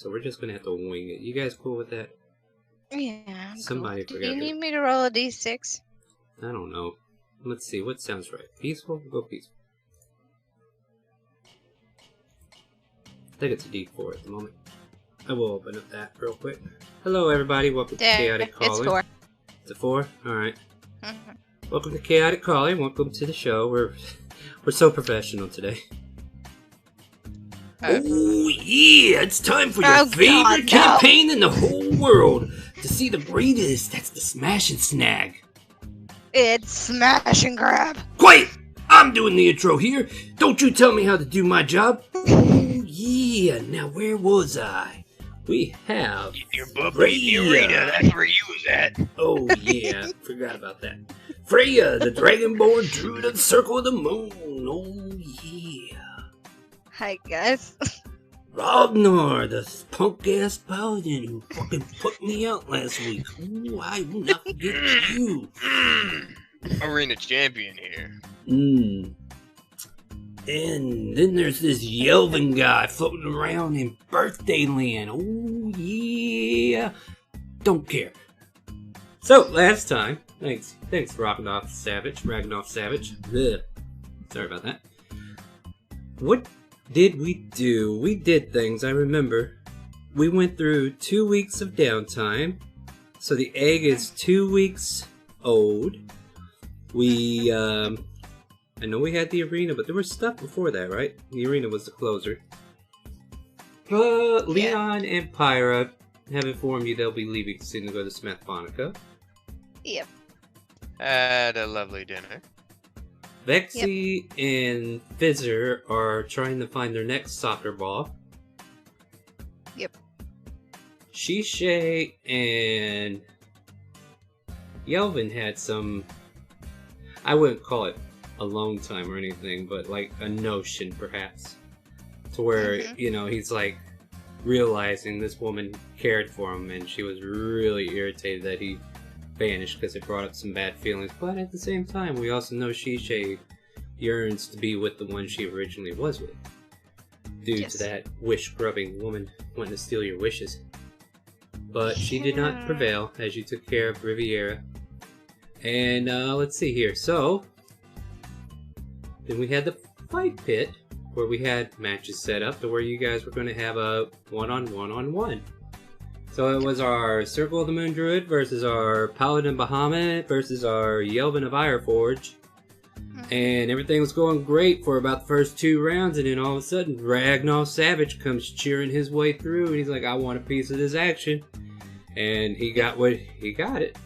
So we're just gonna have to wing it. You guys cool with that? Yeah. Somebody cool. forgot. Do you need me to roll a d6? I don't know. Let's see. What sounds right? Peaceful? Go peaceful. I think it's a D4 at the moment. I will open up that real quick. Hello, everybody. Welcome to Chaotic Calling. It's 4. It's a 4? Alright. Mm-hmm. Welcome to Chaotic Calling. Welcome to the show. We're so professional today. Oh, yeah! It's time for your favorite campaign in the whole world! To see the greatest! That's the Smash and Snag! It's Smash and Grab! Quiet! I'm doing the intro here! Don't you tell me how to do my job! Oh, yeah! Now, where was I? We have... Your bubbly in the arena, that's where you was at! Oh, yeah, forgot about that. Freya, the Dragonborn, drew to the circle of the moon! Oh, yeah! Hi, guys. Ragnar, the punk-ass paladin who fucking put me out last week. Ooh, I will not forget you. Arena champion here. And then there's this Yelvin guy floating around in Birthday Land. Oh, yeah. Don't care. So, last time, thanks Ragnar Savage. Ugh. Sorry about that. What did we do? We did things, I remember. We went through 2 weeks of downtime. So the egg is 2 weeks old. We, I know we had the arena, but there was stuff before that, right? The arena was the closer. Leon and Pyra have informed you they'll be leaving soon to go to Smethonica. Yep. Had a lovely dinner. Vexy and Fizzer are trying to find their next soccer ball. Yep. Shishay and Yelvin had some, I wouldn't call it alone time or anything, but like a notion perhaps. To where, you know, he's like realizing this woman cared for him and she was really irritated that he vanished because it brought up some bad feelings. But at the same time, we also know Shishay yearns to be with the one she originally was with. Due to that wish-grubbing woman wanting to steal your wishes. But she did not prevail as you took care of Riviera. And let's see here. So, then we had the fight pit where we had matches set up to where you guys were going to have a one-on-one-on-one. So it was our Circle of the Moon Druid versus our Paladin Bahamut versus our Yelvin of Ironforge. And everything was going great for about the first 2 rounds, and then all of a sudden Ragnar Savage comes cheering his way through, and he's like, I want a piece of this action. And he got it.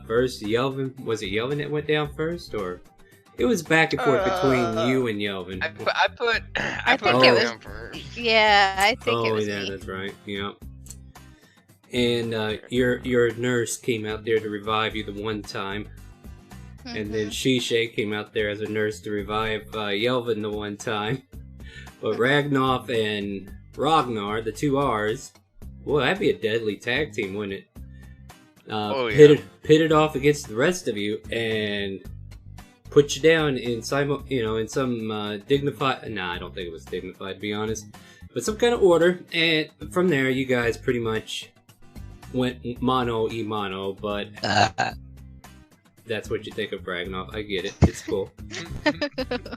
First, Yelvin, was it Yelvin that went down first, or? It was back and forth between you and Yelvin. I put think it was down first. Yeah, I think it was yeah, me. that's right. Yeah. And your nurse came out there to revive you the one time. And then Shishay came out there as a nurse to revive Yelvin the one time. But Ragnar and Ragnar, the 2 R's, well, that'd be a deadly tag team, wouldn't it? Pitted off against the rest of you and put you down in some dignified. Nah, I don't think it was dignified, to be honest. But some kind of order, and from there, you guys pretty much went mano-a-mano, but that's what you think of Ragnar. I get it. It's cool.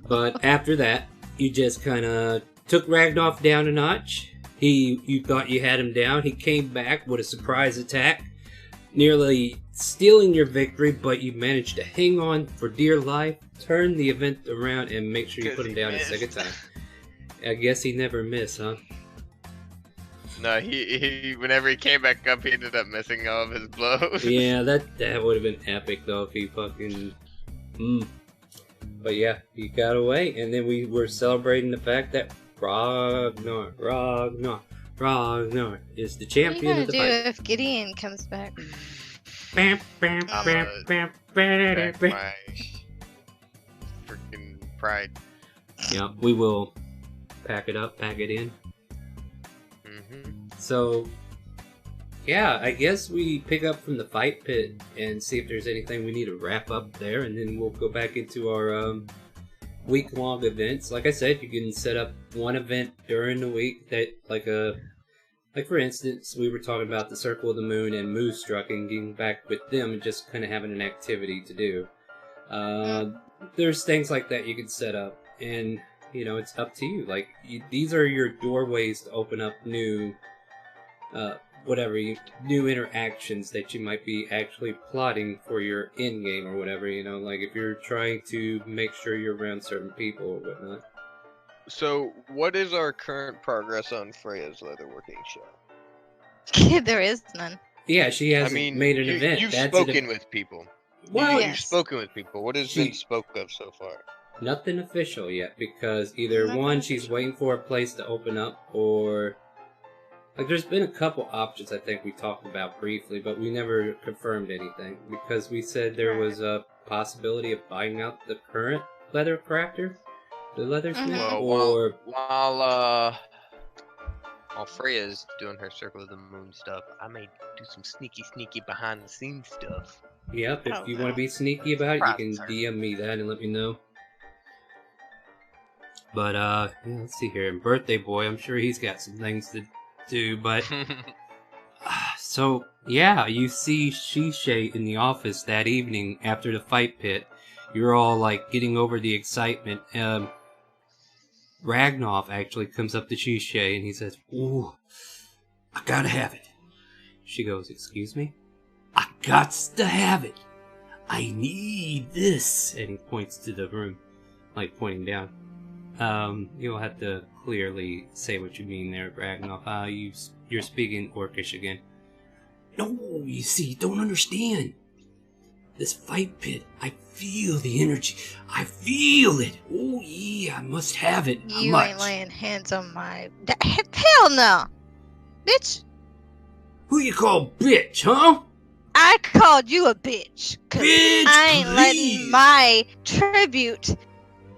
But after that, you just kind of took Ragnar down a notch. You thought you had him down. He came back with a surprise attack, nearly stealing your victory, but you managed to hang on for dear life, turn the event around, and make sure you put him down a second time. I guess he never missed, huh? No, he whenever he came back up, he ended up missing all of his blows. Yeah, that would have been epic though if he fucking. But yeah, he got away, and then we were celebrating the fact that Ragnar is the champion of the fight. What are you gonna do if Gideon comes back? Bam, bam, bam, bam, bam, bam. My freaking pride. Yeah, we will pack it up, pack it in. So, yeah, I guess we pick up from the fight pit and see if there's anything we need to wrap up there, and then we'll go back into our week-long events. Like I said, you can set up one event during the week that, like a Like, for instance, we were talking about the Circle of the Moon and Moonstruck and getting back with them and just kind of having an activity to do. There's things like that you can set up, and, you know, it's up to you. Like, these are your doorways to open up new, new interactions that you might be actually plotting for your end game or whatever, you know, like if you're trying to make sure you're around certain people or whatnot. So, what is our current progress on Freya's leatherworking show? There is none. Yeah, she hasn't made an event. You've spoken with people. Well, You've spoken with people. What has been spoke of so far? Nothing official yet, because either one, she's waiting for a place to open up, or like there's been a couple options I think we talked about briefly, but we never confirmed anything because we said there was a possibility of buying out the current leather crafter, the leathersmith, while Freya's doing her Circle of the Moon stuff, I may do some sneaky behind the scenes stuff. Yep, if you want to be sneaky about it, you can DM me that and let me know. But, yeah, let's see here. And Birthday Boy, I'm sure he's got some things to do, but... so, yeah, you see Shishay in the office that evening after the fight pit. You're all, like, getting over the excitement. Ragnoff actually comes up to Shishay and he says, "Ooh, I gotta have it." She goes, "Excuse me?" "I gots to have it. I need this." And he points to the room, like pointing down. You'll have to clearly say what you mean there, Ragnoff. You're speaking Orcish again. "No, you see, you don't understand. This fight pit, I feel the energy. I feel it. Oh, yeah, I must have it. You ain't laying hands on my... Hell no! Bitch! Who you call bitch, huh? I called you a bitch. Bitch, I ain't letting my tribute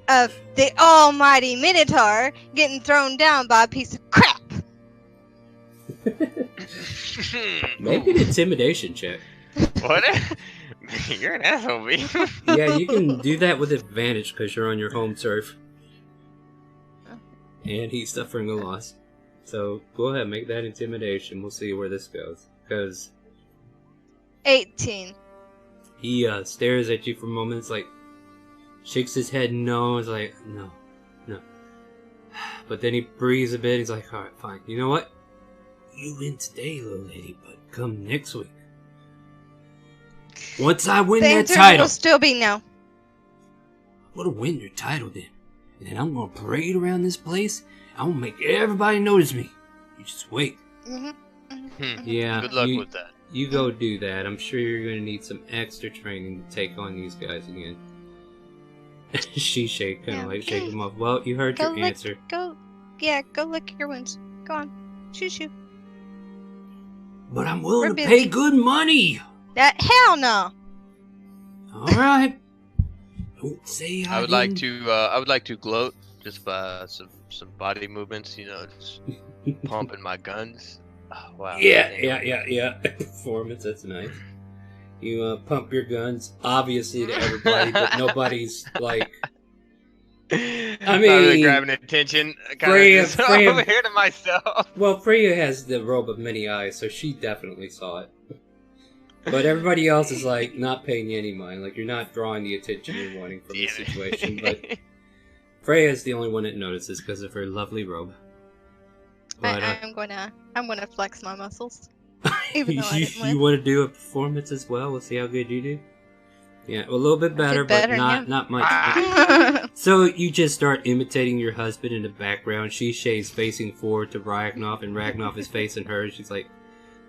of the almighty Minotaur getting thrown down by a piece of crap. Make an intimidation check. What? You're an asshole, B. Yeah, you can do that with advantage because you're on your home turf. And he's suffering a loss. So go ahead, make that intimidation. We'll see where this goes. Because 18. he stares at you for moments, like shakes his head no, is like, no. But then he breathes a bit, he's like, alright, fine. You know what? You win today, little lady, but come next week. Once I win that title, will still be no. I'm gonna win your title then. And then I'm gonna parade around this place. I'm gonna make everybody notice me. You just wait. Yeah. Good luck with that. You go do that. I'm sure you're gonna need some extra training to take on these guys again. She kind of like shake him off. Well, you heard your answer. Go lick your wounds. Go on. Shoo. But I'm willing to pay good money. Hell no. All right. Don't say I would like to gloat just by some body movements, you know, just pumping my guns. Oh, wow. Yeah. Performance, that's nice. You pump your guns, obviously to everybody, but nobody's like. I mean, really grabbing attention. Freya over here to myself. Well, Freya has the robe of many eyes, so she definitely saw it. But everybody else is like not paying you any mind. Like you're not drawing the attention you're wanting from the situation. But Freya's the only one that notices because of her lovely robe. But, I'm gonna flex my muscles. Even though I didn't win. You want to do a performance as well? We'll see how good you do. Yeah, well, a little bit better, but not much. So you just start imitating your husband in the background. She's facing forward to Ragnoff, and Ragnoff is facing her. She's like,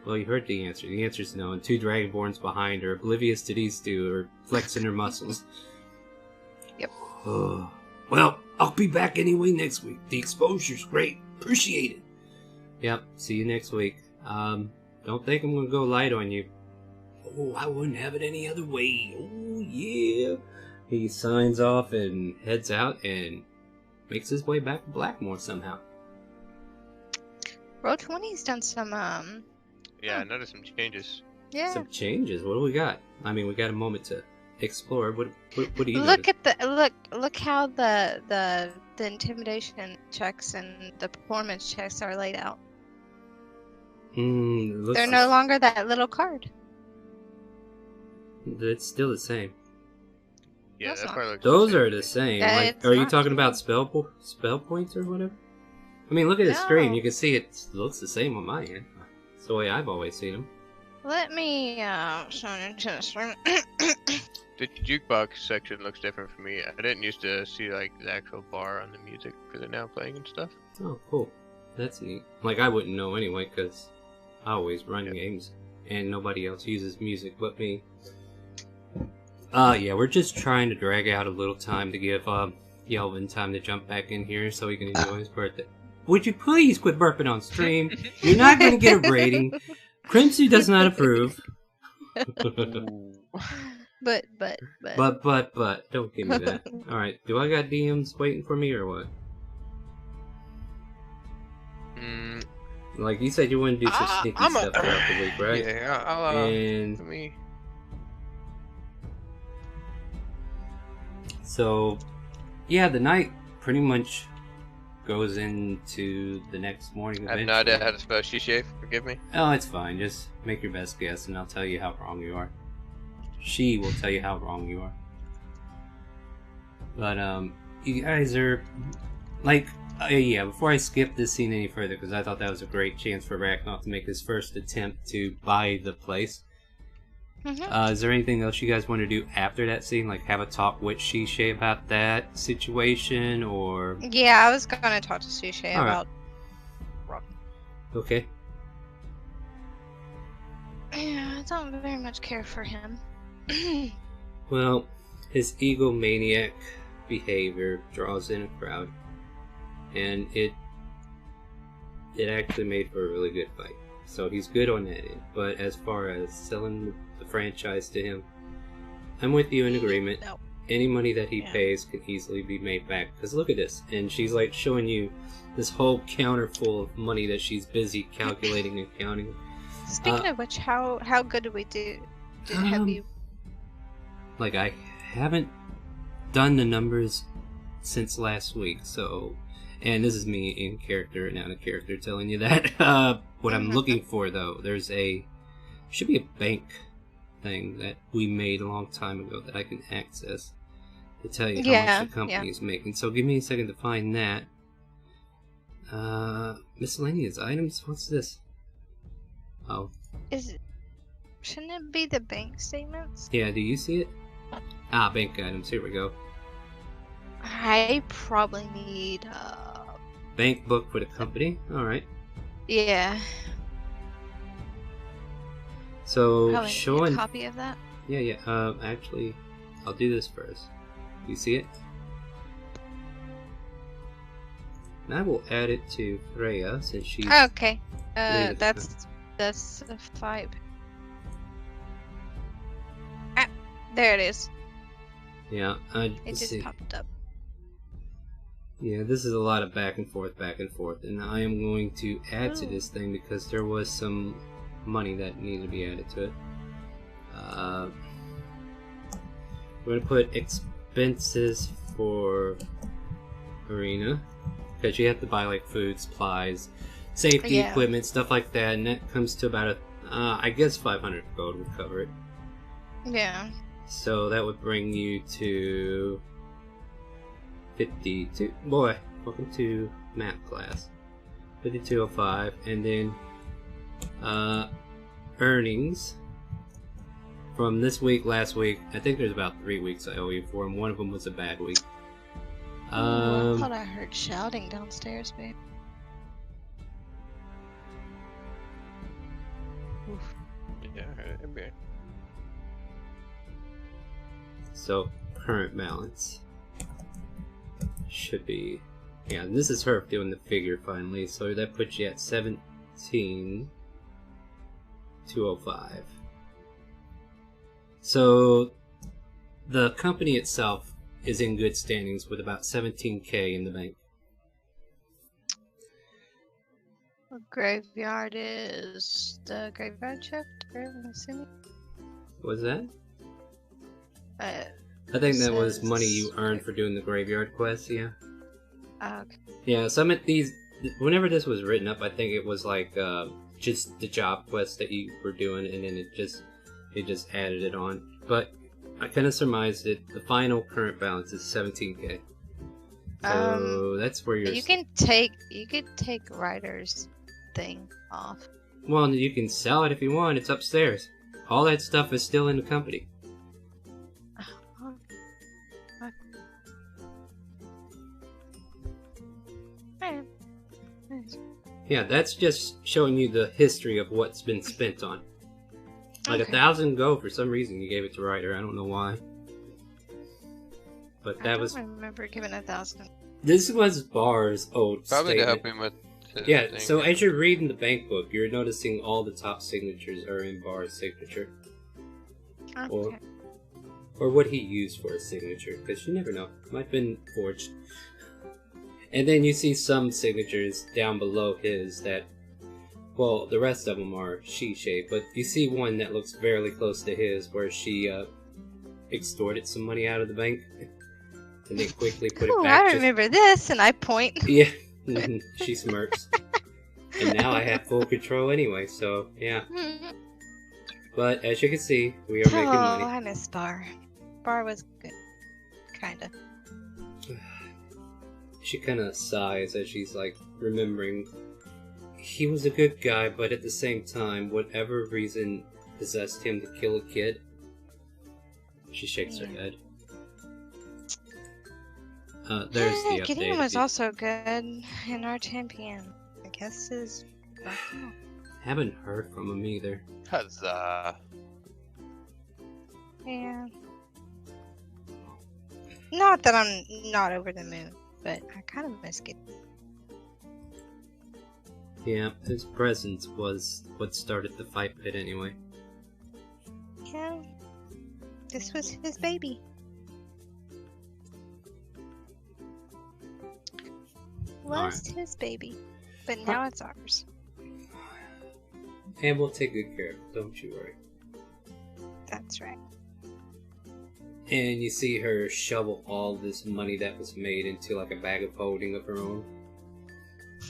"Well, you heard the answer. The answer's no." And two Dragonborns behind her, oblivious to these two, are flexing their muscles. Yep. Oh. Well, I'll be back anyway next week. The exposure's great. Appreciate it. Yep, see you next week. Don't think I'm gonna go light on you. Oh, I wouldn't have it any other way. Oh, yeah. He signs off and heads out and makes his way back to Blackmore somehow. Roll 20's done some, Yeah, I noticed some changes. Yeah. Some changes? What do we got? I mean, we got a moment to explore. What do you look notice? at look how the intimidation checks and the performance checks are laid out. They're no longer that little card. It's still the same. Yeah, That's that not- part looks Those the are same. the same. Yeah, Like, it's are you not talking the about spell points or whatever? I mean, look at his stream. No. You can see it looks the same on my end. It's the way I've always seen them. Let me show into the stream. The jukebox section looks different for me. I didn't used to see like the actual bar on the music for the now playing and stuff. Oh, cool. That's neat. Like, I wouldn't know anyway, because I always run games, and nobody else uses music but me. Yeah, we're just trying to drag out a little time to give Yelvin time to jump back in here so he can enjoy his birthday. Would you please quit burping on stream? You're not going to get a rating. Crimsy does not approve. But. But, don't give me that. Alright, do I got DMs waiting for me or what? Like, you said you want to do some sneaky stuff throughout the week, right? Yeah, I'll and let me... so, yeah, the night pretty much goes into the next morning. I have no idea how to spell Shishay, forgive me. Oh, it's fine. Just make your best guess, and I'll tell you how wrong you are. She will tell you how wrong you are. But, you guys are, like, yeah, before I skip this scene any further, because I thought that was a great chance for Ragnar to make his first attempt to buy the place. Is there anything else you guys want to do after that scene? Like, have a talk with Shishay about that situation, or... Yeah, I was gonna talk to Shishay All right. about... Okay. Yeah, I don't very much care for him. Well, his egomaniac behavior draws in a crowd, and it actually made for a really good fight. So he's good on that end. But as far as selling the franchise to him, I'm with you in agreement. No. Any money that he pays can easily be made back. Because look at this. And she's like showing you this whole counter full of money that she's busy calculating and counting. Speaking of which, how good did we do? Have you... Like, I haven't done the numbers since last week, so... And this is me in character and out of character telling you that. What I'm looking for, though, there's should be a bank thing that we made a long time ago that I can access to tell you how much the company is making. So give me a second to find that. Miscellaneous items? What's this? Oh. Shouldn't it be the bank statements? Yeah, do you see it? Ah, bank items. Here we go. I probably need bank book for the company. All right. Yeah. So Probably showing need a copy of that. Yeah. Actually, I'll do this first. You see it? And I will add it to Freya since she's Okay. That's a 5. Ah, there it is. Yeah. It let's just see. popped up. Yeah, this is a lot of back and forth, and I am going to add to this thing because there was some money that needed to be added to it. We're going to put expenses for Arena, because you have to buy like food, supplies, safety equipment, stuff like that, and that comes to about I guess 500 gold would cover it. Yeah. So that would bring you to 52. Boy, welcome to math class. 5205, and then earnings from this week, last week. I think there's about 3 weeks I owe you for, and one of them was a bad week. I thought I heard shouting downstairs, babe. Oof. Yeah, okay. So current balance should be, yeah, and this is her doing the figure finally, so that puts you at 17,205. So the company itself is in good standings with about 17k in the bank. The graveyard is the graveyard shift, I'm assuming. What was that? Uh, I think that was money you earned for doing the graveyard quest, yeah. Okay. Yeah, some of these, whenever this was written up, I think it was like just the job quest that you were doing, and then it just added it on. But I kind of surmised that the final current balance is 17K. So that's where you're. You could take Ryder's thing off. Well, you can sell it if you want. It's upstairs. All that stuff is still in the company. Yeah, that's just showing you the history of what's been spent on. Like Okay. 1,000 gold, for some reason you gave it to Ryder. I don't know why. But that was. I don't remember giving 1,000. This was Bar's old Probably to statement. help him with his Yeah, thing. so as you're reading the bank book, you're noticing all the top signatures are in Bar's signature. Okay. Or what he used for his signature, because you never know. Might have been forged. And then you see some signatures down below his that, well, the rest of them are she-shaped, but you see one that looks fairly close to his where she extorted some money out of the bank and then quickly put it back. I remember this, and I point. Yeah, she smirks. And now I have full control anyway, so yeah. But as you can see, we are making money. I miss Bar. Bar was good. Kinda. She kind of sighs as she's like remembering he was a good guy, but at the same time, whatever reason possessed him to kill a kid. She shakes her head. There's the update. Gideon was also good in our champion. I guess is. Haven't heard from him either. Huzzah. Yeah. Not that I'm not over the moon, but I kind of miss Gideon. Yeah, his presence was what started the fight pit anyway. Yeah. This was his baby. Was his baby. But now it's ours. And we'll take good care of it, don't you worry. That's right. And you see her shovel all this money that was made into like a bag of holding of her own.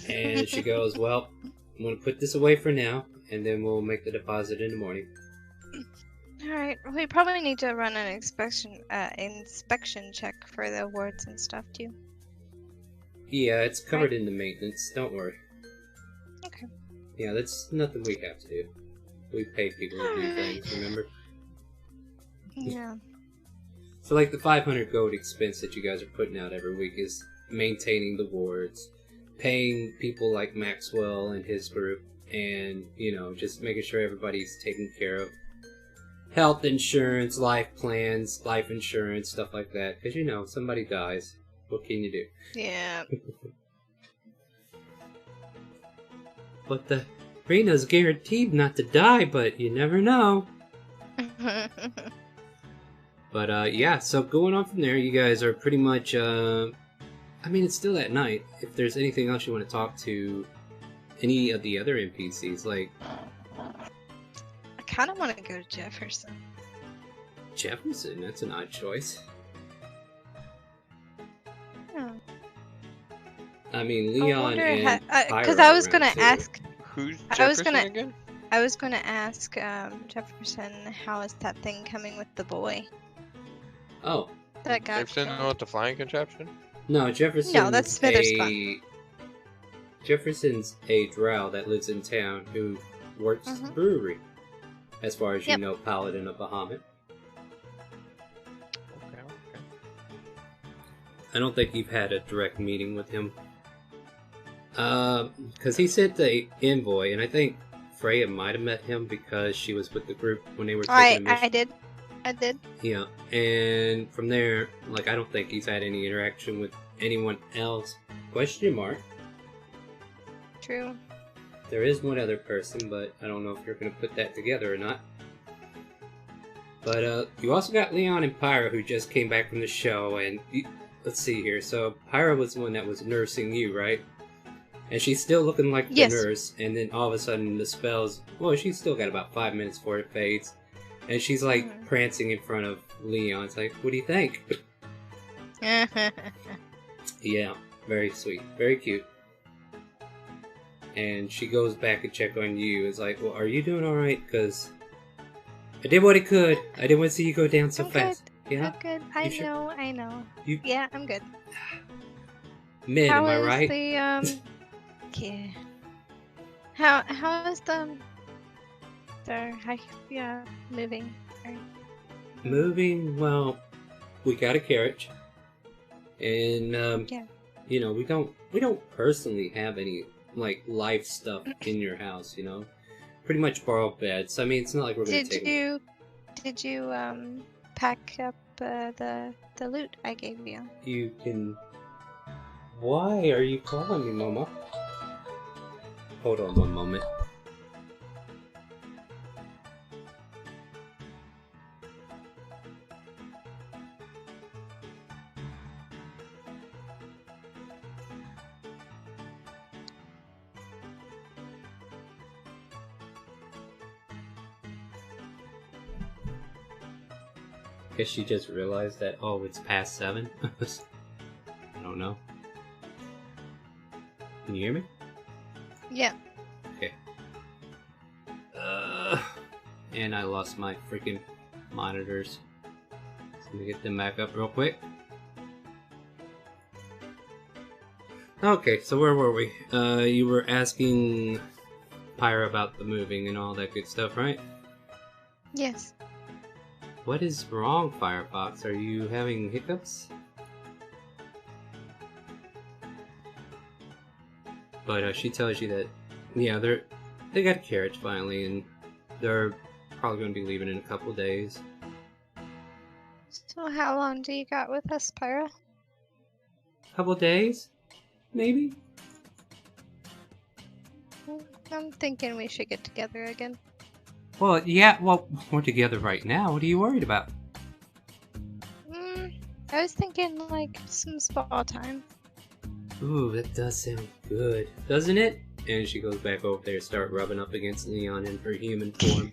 And she goes, well, I'm going to put this away for now, and then we'll make the deposit in the morning. Alright, we probably need to run an inspection check for the awards and stuff too. Yeah, it's covered in the maintenance, don't worry. Okay. Yeah, that's nothing we have to do. We pay people to do things, remember? Yeah. So like the 500 gold expense that you guys are putting out every week is maintaining the wards, paying people like Maxwell and his group, and, you know, just making sure everybody's taken care of. Health insurance, life plans, life insurance, stuff like that. Because, you know, somebody dies. What can you do? Yeah. But the Rena's guaranteed not to die, but you never know. But, yeah, so going on from there, you guys are pretty much, I mean, it's still at night. If there's anything else you want to talk to any of the other NPCs, like... I kind of want to go to Jefferson. Jefferson? That's an odd choice. Yeah. I mean, Leon and because I was Pyro gonna around, too. ask. Who's I was Jefferson gonna- again? I was gonna ask Jefferson, how is that thing coming with the boy Oh, that got Jefferson killed? know what the flying contraption? no, Jefferson's No, that's Smithers' son. Jefferson's a drow that lives in town who works at the brewery. As far as you Yep. know, Paladin of Bahamut. Okay. I don't think you've had a direct meeting with him. Because he sent the envoy, and I think Freya might have met him because she was with the group when they were taking a mission. I did. Yeah, and from there, like, I don't think he's had any interaction with anyone else. Question mark. True. There is one other person, but I don't know if you're going to put that together or not. But you also got Leon and Pyra, who just came back from the show, and let's see here. So Pyra was the one that was nursing you, right? And she's still looking like the Yes. nurse, and then all of a sudden the spells... Well, she's still got about 5 minutes before it fades. And she's like prancing in front of Leon. It's like, what do you think? Yeah, very sweet. Very cute. and she goes back and check on you. It's like, well, are you doing all right? Because I did what I could. I didn't want to see you go down so I'm fast. good. Yeah, I'm good. I know. You Yeah, I'm good. mid, How am I is right? the yeah. How is the moving? Or- Moving. Well, we got a carriage, and Yeah. you know, we don't personally have any like life stuff in your house. You know, pretty much borrowed beds. I mean, it's not like we're gonna take them. Did you pack up the loot I gave you? You can. Why are you calling me, Mama? Hold on one moment. Guess she just realized that, oh, it's past 7. I don't know. Can you hear me? Yeah. Okay. And I lost my freaking monitors. So let me get them back up real quick. Okay, so where were we? You were asking Pyra about the moving and all that good stuff, right? Yes. What is wrong, Firefox? Are you having hiccups? But she tells you that, yeah, they got a carriage finally, and they're probably going to be leaving in a couple days. So how long do you got with us, Pyra? Couple days, maybe. I'm thinking we should get together again. Well, yeah. Well, we're together right now. What are you worried about? I was thinking like some spa time. Ooh, that does sound good, doesn't it? And she goes back over there, start rubbing up against Leon in her human form.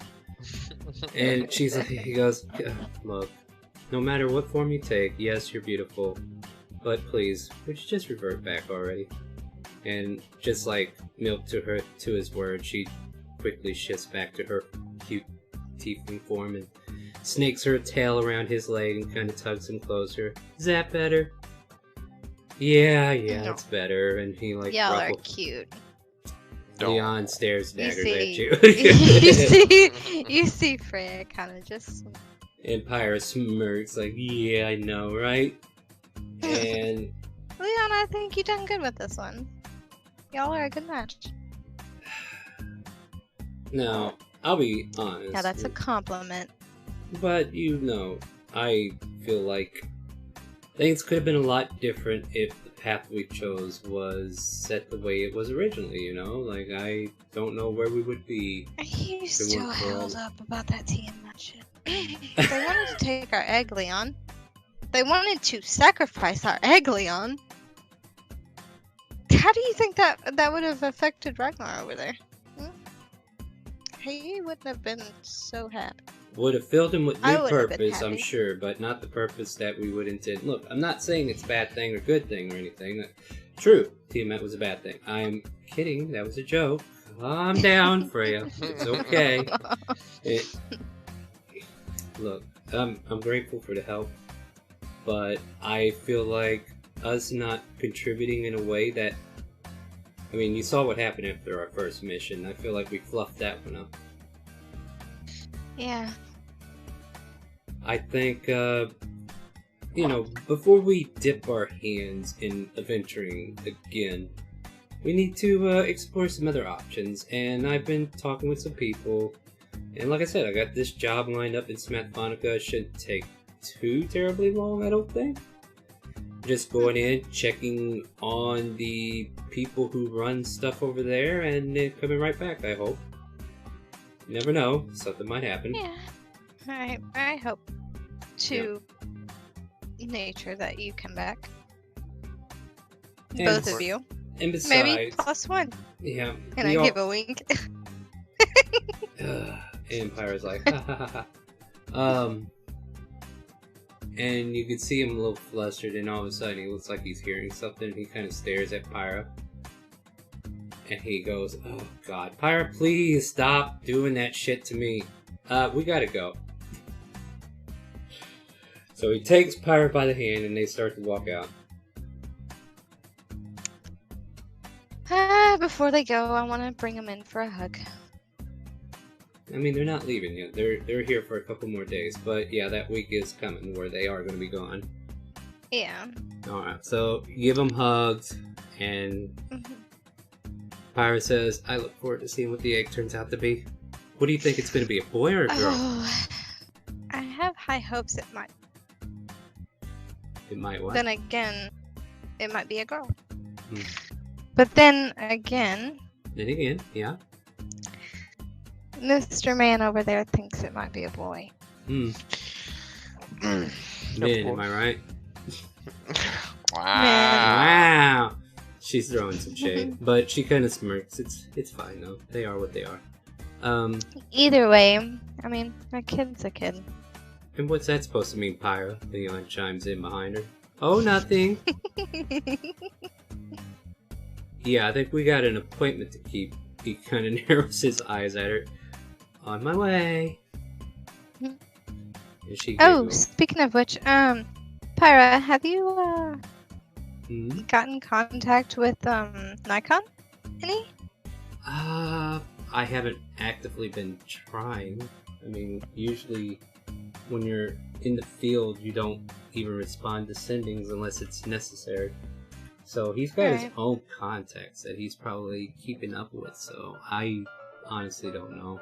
And she's like, he goes, look, no matter what form you take, yes, you're beautiful, but please, would you just revert back already? And just like Milk to his word, she quickly shifts back to her cute tiefling form and snakes her tail around his leg and kind of tugs him closer. Is that better? Yeah, No. it's better. And he like Y'all are ruffles. cute. Leon stares daggers at you you. you see Freya kind of just. And Pyra smirks like, yeah, I know, right? And Leon, I think you done good with this one. Y'all are a good match. now, I'll be honest. Yeah, that's a compliment. But you know, I feel like things could have been a lot different if the path we chose was set the way it was originally, you know? Like, I don't know where we would be. Are you It still went for held all- up about that Tiamat shit? They wanted to take our egg, Leon. They wanted to sacrifice our egg, Leon. How do you think that would have affected Ragnar over there? He wouldn't have been so happy. Would have filled him with I good would have been purpose, I'm happy. sure, but not the purpose that we would intend. Look, I'm not saying it's a bad thing or good thing or anything. True, Tiamat was a bad thing. I'm kidding, that was a joke. Calm down, Freya. It's okay. Look, I'm grateful for the help, but I feel like us not contributing in a way that... I mean, you saw what happened after our first mission. I feel like we fluffed that one up. Yeah. I think, you know, before we dip our hands in adventuring again, we need to explore some other options. And I've been talking with some people, and like I said, I got this job lined up in Smathonica. It shouldn't take too terribly long, I don't think. Just going in, checking on the people who run stuff over there, and then coming right back, I hope. You never know, something might happen. Yeah. I hope to nature that you come back. And- Both of you. And besides, Maybe +1. yeah, And we I all- give a wink. And Pyra's like, ha ha ha ha. And you can see him a little flustered, and all of a sudden he looks like he's hearing something. He kind of stares at Pyra. And he goes, "Oh God, Pyra, please stop doing that shit to me. We gotta go." So he takes Pyra by the hand and they start to walk out. Before they go, I want to bring them in for a hug. I mean, they're not leaving yet. They're here for a couple more days, but yeah, that week is coming where they are going to be gone. Yeah. All right, so give them hugs, and Pyra says, "I look forward to seeing what the egg turns out to be." What do you think it's going to be, a boy or a girl? Oh, I have high hopes it might. It might what? Then again, it might be a girl. Hmm. But then again, Yeah. Mr. Man over there thinks it might be a boy. Hmm. Man, am I right? Wow. She's throwing some shade, but she kind of smirks. It's fine though. They are what they are. Either way, I mean, a kid's a kid. And what's that supposed to mean, Pyra? Leon chimes in behind her. Oh, nothing. Yeah, I think we got an appointment to keep. He kind of narrows his eyes at her. On my way. And she giggles. Speaking of which, Pyra, have you Hmm? gotten contact with Nikon? Any? I haven't actively been trying. I mean, usually when you're in the field, you don't even respond to sendings unless it's necessary. So he's got his own contacts that he's probably keeping up with, so I honestly don't know.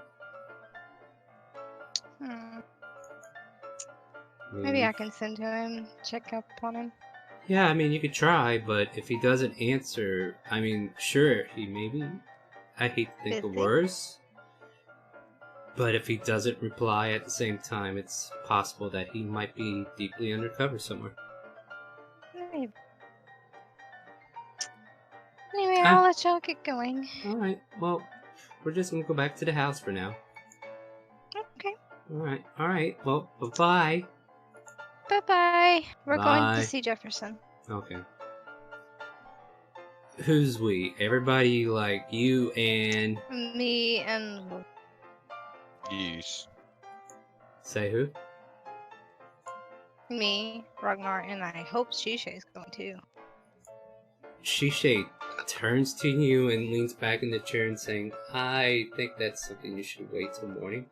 Maybe I can send to him, check up on him. Yeah, I mean, you could try, but if he doesn't answer, I mean, sure, he maybe... I hate to think the worst. But if he doesn't reply at the same time, it's possible that he might be deeply undercover somewhere. Maybe. Anyway, I'll let y'all get going. Alright, well, we're just gonna go back to the house for now. Okay. Alright, well, bye-bye. Bye-bye. We're going Bye. to see Jefferson. Okay. Who's we? Everybody like you and... Me and... Yes. Say who? Me, Ragnar, and I hope Shisei's going too. Shisei turns to you and leans back in the chair and saying, "I think that's something you should wait till morning."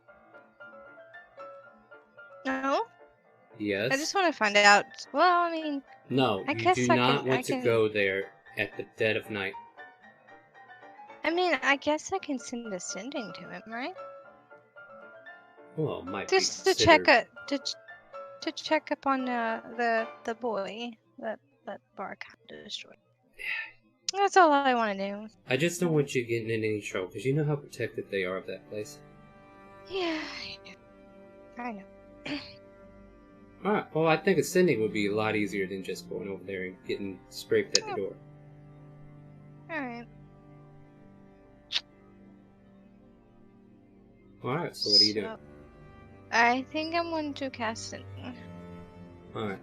No? Yes? I just want to find out. Well, I mean... No, I you guess do I not can- want I to can- go there at the dead of night. I mean, I guess I can send a sending to him, right? Well, it might Just be to check considered- to check up on the boy that Bark destroyed. That's all I want to do. I just don't want you getting in any trouble, because you know how protected they are of that place. Yeah, I know. Alright, well, I think a sending would be a lot easier than just going over there and getting scraped at the door. Alright. Alright, so what are you doing? I think I'm going to cast it. Alright.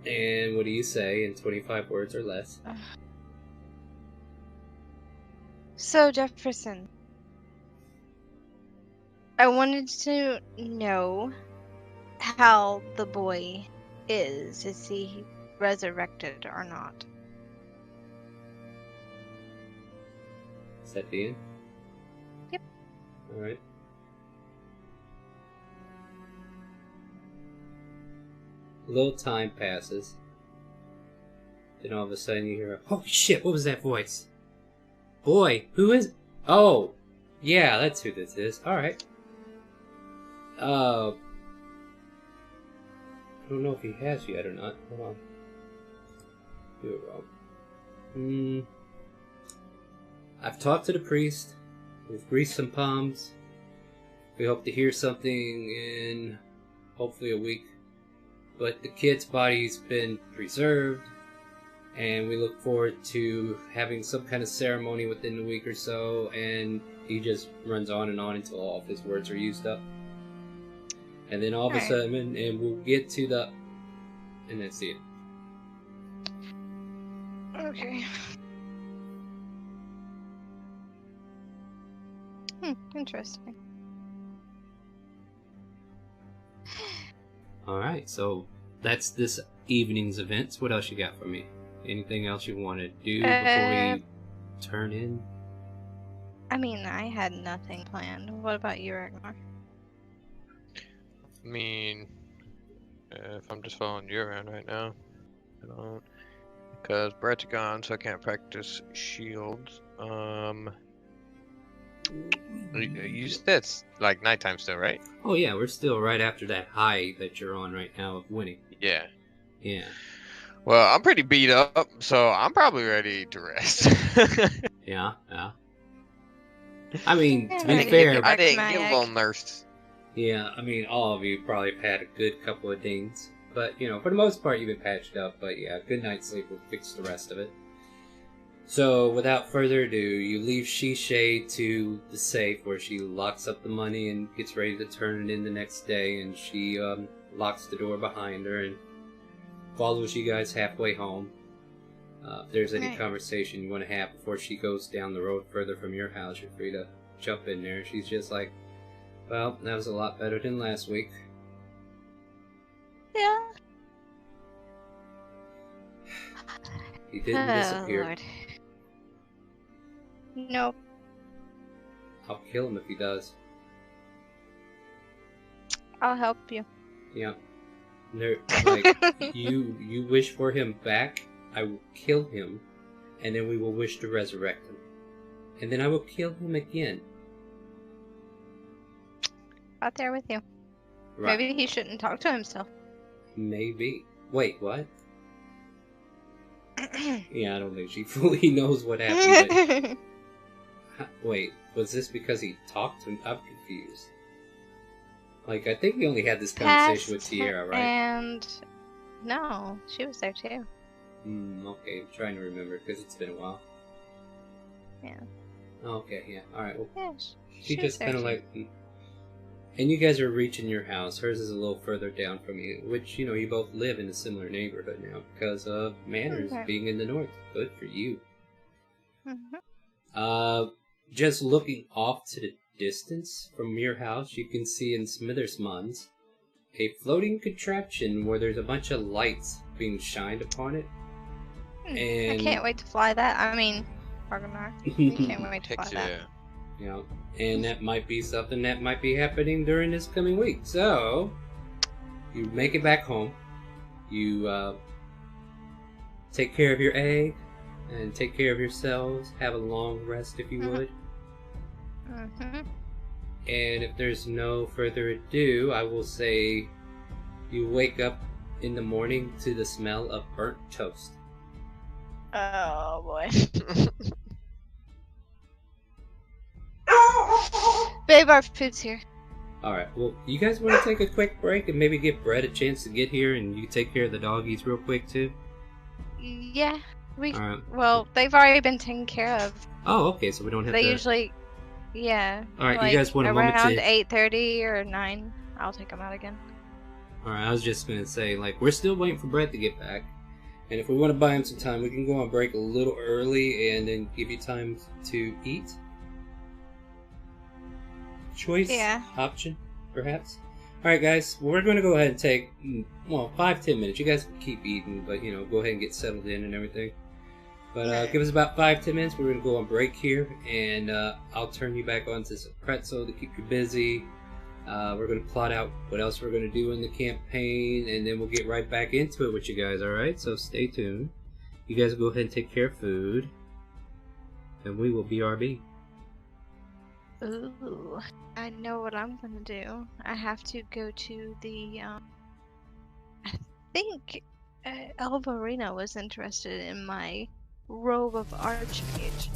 And what do you say in 25 words or less? So, Jefferson, I wanted to know how the boy is he resurrected or not? Is that the end? Yep. Alright. A little time passes. Then all of a sudden you hear, "Holy shit, what was that voice? Boy, who is... Oh! Yeah, that's who this is. Alright. I don't know if he has yet or not. Hold on. Do it wrong. I've talked to the priest. We've greased some palms. We hope to hear something in hopefully a week. But the kid's body's been preserved, and we look forward to having some kind of ceremony within a week or so, and he just runs on and on until all of his words are used up. And then all of a sudden, and we'll get to the... And that's it. Okay. Interesting. Alright, so that's this evening's events. What else you got for me? Anything else you want to do before we turn in? I mean, I had nothing planned. What about you, Ragnar? I mean, if I'm just following you around right now, I don't. Because Brett's gone, so I can't practice shields. You said it's like nighttime still, right? Oh yeah, we're still right after that high that you're on right now of winning. Yeah. Yeah. Well, I'm pretty beat up, so I'm probably ready to rest. Yeah, yeah. I mean, to Yeah, be I fair, get I back to didn't my get a egg. little nurse. yeah, I mean, all of you probably have had a good couple of dings. But, you know, for the most part, you've been patched up. But yeah, good night's sleep will fix the rest of it. So, without further ado, you leave Shishay to the safe where she locks up the money and gets ready to turn it in the next day. And she locks the door behind her and follows you guys halfway home. If there's any Right. conversation you want to have before she goes down the road further from your house, you're free to jump in there. She's just like, well, that was a lot better than last week. Yeah. He didn't disappear. Lord. Nope. I'll kill him if he does. I'll help you. Yeah. There, like, you wish for him back, I will kill him, and then we will wish to resurrect him. And then I will kill him again. Out there with you. Right. Maybe he shouldn't talk to himself. Maybe. Wait, what? Yeah, I don't think she fully knows what happened. But... Wait, was this because he talked to him? I'm confused. Like, I think we only had this conversation with Tierra, right? And no, she was there too. Okay, I'm trying to remember because it's been a while. Yeah. Okay, yeah, alright. Well, Yeah, she was just there kind of too. like... And you guys are reaching your house. Hers is a little further down from you, which, you know, you both live in a similar neighborhood now because of Manners Okay. being in the north. Good for you. Mhm. Just looking off to the distance from your house, you can see in Smithersmons a floating contraption where there's a bunch of lights being shined upon it. I And can't wait to fly that. I mean, Ragnar. I can't wait to Heck fly that. yeah. You know, and that might be something that might be happening during this coming week. So, you make it back home. You take care of your egg and take care of yourselves. Have a long rest if you would. Mm-hmm. And if there's no further ado, I will say you wake up in the morning to the smell of burnt toast. Oh boy. Babe, our food's here. Alright, well, you guys want to take a quick break and maybe give Brett a chance to get here and you take care of the doggies real quick too? Yeah. Alright. Well, they've already been taken care of. Oh, okay, so we don't have They to... usually, yeah. Alright, like, you guys want a moment around to... 8:30 or 9, I'll take them out again. Alright, I was just gonna say, like, we're still waiting for Brett to get back. And if we want to buy him some time, we can go on break a little early and then give you time to eat. Choice? Yeah. Option, perhaps? Alright, guys, we're going to go ahead and take, 5-10 minutes. You guys can keep eating, but, you know, go ahead and get settled in and everything. But give us about 5-10 minutes. We're going to go on break here, and I'll turn you back onto some pretzel to keep you busy. We're going to plot out what else we're going to do in the campaign, and then we'll get right back into it with you guys, alright? So stay tuned. You guys go ahead and take care of food, and we will BRB. Ooh, I know what I'm gonna do. I have to go to the, I think Elvarina was interested in my robe of Archmage.